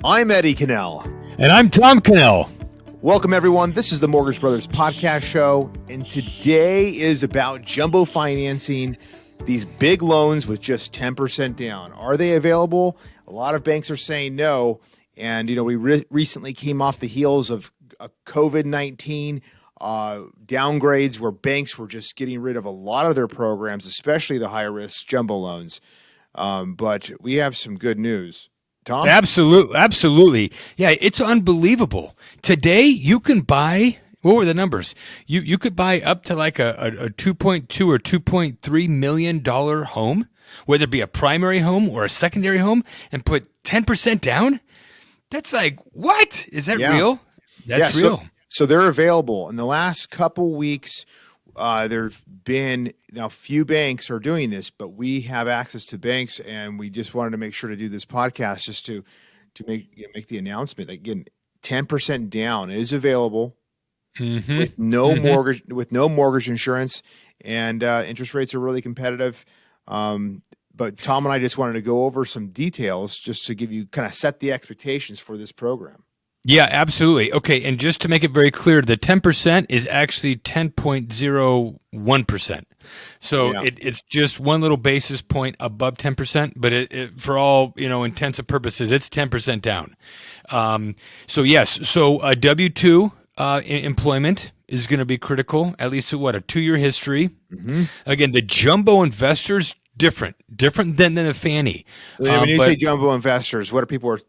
I'm Eddie Cannell. And I'm Tom Cannell. Welcome, everyone. This is the Mortgage Brothers podcast show, and today is about jumbo financing, these big loans with just 10% down. Are they available? A lot of banks are saying no, and we recently came off the heels of COVID-19 downgrades where banks were just getting rid of a lot of their programs, especially the higher-risk jumbo loans. But we have some good news. Tom? Absolutely. Yeah, it's unbelievable. Today, you can buy, what were the numbers? You could buy up to like a $2.2 or $2.3 million home, whether it be a primary home or a secondary home, and put 10% down? That's like, what? Is that real? That's real. So they're available. In the last couple weeks, there've been, now few banks are doing this, but we have access to banks, and we just wanted to make sure to do this podcast just to make the announcement that, again, 10% down is available with no mortgage insurance, and interest rates are really competitive. But Tom and I just wanted to go over some details just to give you kind of set the expectations for this program. Yeah, absolutely. Okay, and just to make it very clear, the 10% is actually 10.01%. So it's just one little basis point above 10%, but it for all intents and purposes, it's 10% down. So a W-2 employment is going to be critical, at least a 2-year history. Again, the jumbo investors different than the Fannie. When you say jumbo investors, what are people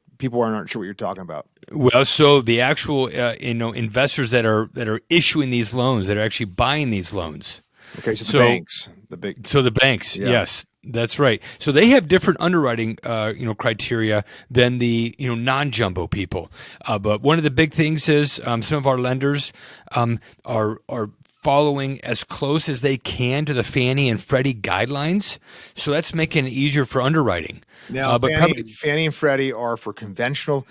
aren't sure what you're talking about? Well, so the actual investors that are issuing these loans, that are actually buying these loans. Okay, so the banks, So the banks, yes, that's right. So they have different underwriting criteria than the non-jumbo people. But one of the big things is some of our lenders are following as close as they can to the Fannie and Freddie guidelines. So that's making it easier for underwriting. Now, Fannie and Freddie are for conventional.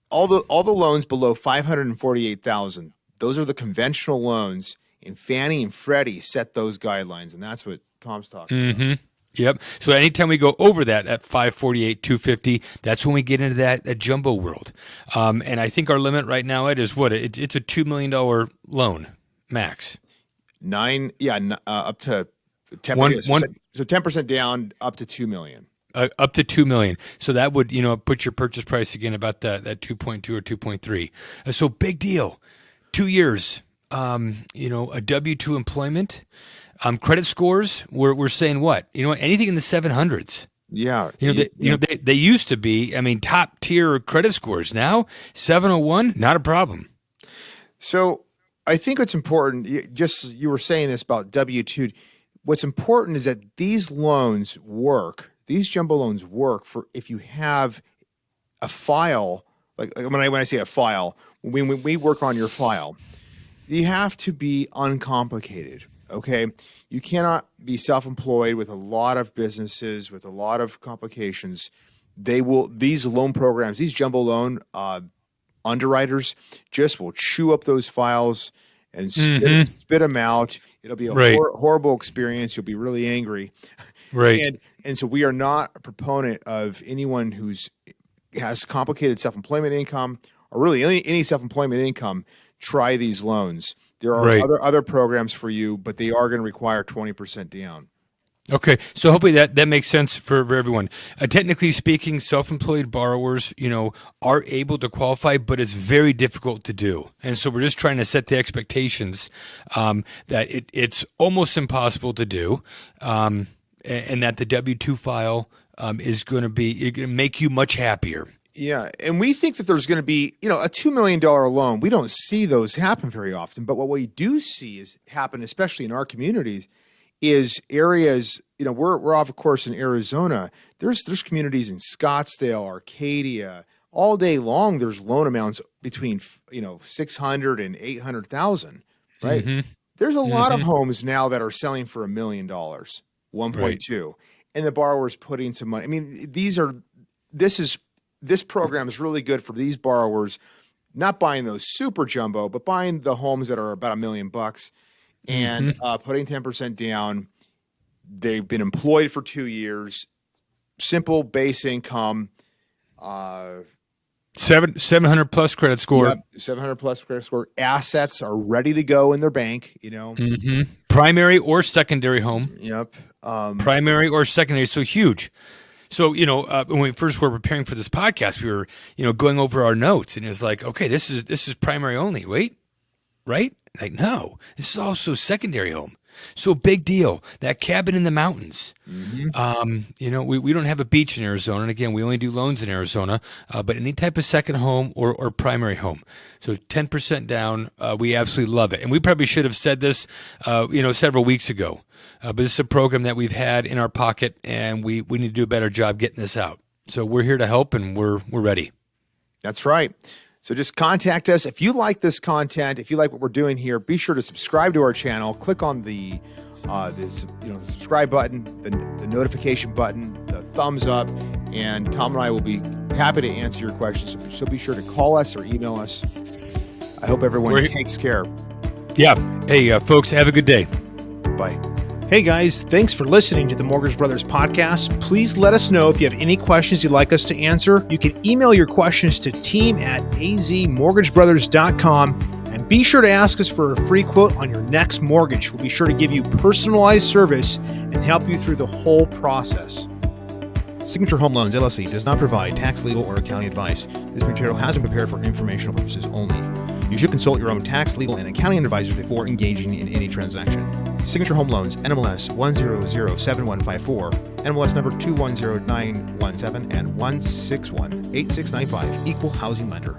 All the loans below $548,000. Those are the conventional loans, and Fannie and Freddie set those guidelines, and that's what Tom's talking about. Yep. So anytime we go over that at 548, 250, that's when we get into that jumbo world. And I think our limit right now, Ed, is what? It's a $2 million loan max. Up to 10%. So 10% down, up to $2 million. Up to $2 million. So that would, put your purchase price again about that 2.2 or 2.3. So big deal. 2 years. A W-2 employment. Credit scores. We're saying what? Anything in the 700s. Yeah. They used to be. Top tier credit scores. Now 701, not a problem. So I think what's important. You were saying this about W-2. What's important is that these loans work. These jumbo loans work for if you have a file, like when I say a file, when we work on your file, you have to be uncomplicated, okay? You cannot be self-employed with a lot of businesses, with a lot of complications. These loan programs, these jumbo loan underwriters just will chew up those files and spit them out. It'll be a horrible experience. You'll be really angry. Right. And so we are not a proponent of anyone has complicated self-employment income, or really any self-employment income. Try these loans. There are other programs for you, but they are going to require 20% down. Okay, so hopefully that makes sense for everyone. Technically speaking, self-employed borrowers, are able to qualify, but it's very difficult to do. And so we're just trying to set the expectations that it's almost impossible to do. And that the W-2 file is going to make you much happier. Yeah, and we think that there's going to be, a $2 million loan. We don't see those happen very often, but what we do see is happen, especially in our communities, is areas. We're of course in Arizona. There's communities in Scottsdale, Arcadia, all day long. There's loan amounts between 600 and 800,000. Right. There's a lot of homes now that are selling for $1 million. 1.2, and the borrower's putting some money. This program is really good for these borrowers, not buying those super jumbo, but buying the homes that are about $1 million and putting 10% down. They've been employed for 2 years, simple base income, 700 plus credit score. Yep, 700 plus credit score. Assets are ready to go in their bank. Primary or secondary home. Yep. Primary or secondary. So huge. So, when we first were preparing for this podcast, we were, going over our notes, and it's like, okay, this is primary only. Wait, right? Like, no, this is also secondary home. So big deal. That cabin in the mountains. We don't have a beach in Arizona. And again, we only do loans in Arizona, but any type of second home or primary home. So 10% down. We absolutely love it. And we probably should have said this, several weeks ago. But this is a program that we've had in our pocket, and we need to do a better job getting this out. So we're here to help, and we're ready. That's right. So just contact us. If you like this content, if you like what we're doing here, be sure to subscribe to our channel. Click on the subscribe button, the notification button, the thumbs up, and Tom and I will be happy to answer your questions. So be sure to call us or email us. I hope everyone takes care. Yeah. Hey, folks, have a good day. Bye. Hey guys, thanks for listening to the Mortgage Brothers podcast. Please let us know if you have any questions you'd like us to answer. You can email your questions to team@azmortgagebrothers.com, and be sure to ask us for a free quote on your next mortgage. We'll be sure to give you personalized service and help you through the whole process. Signature Home Loans, LLC does not provide tax, legal, or accounting advice. This material has been prepared for informational purposes only. You should consult your own tax, legal, and accounting advisors before engaging in any transaction. Signature Home Loans, NMLS 1007154, NMLS number 210917 and 1618695, Equal Housing Lender.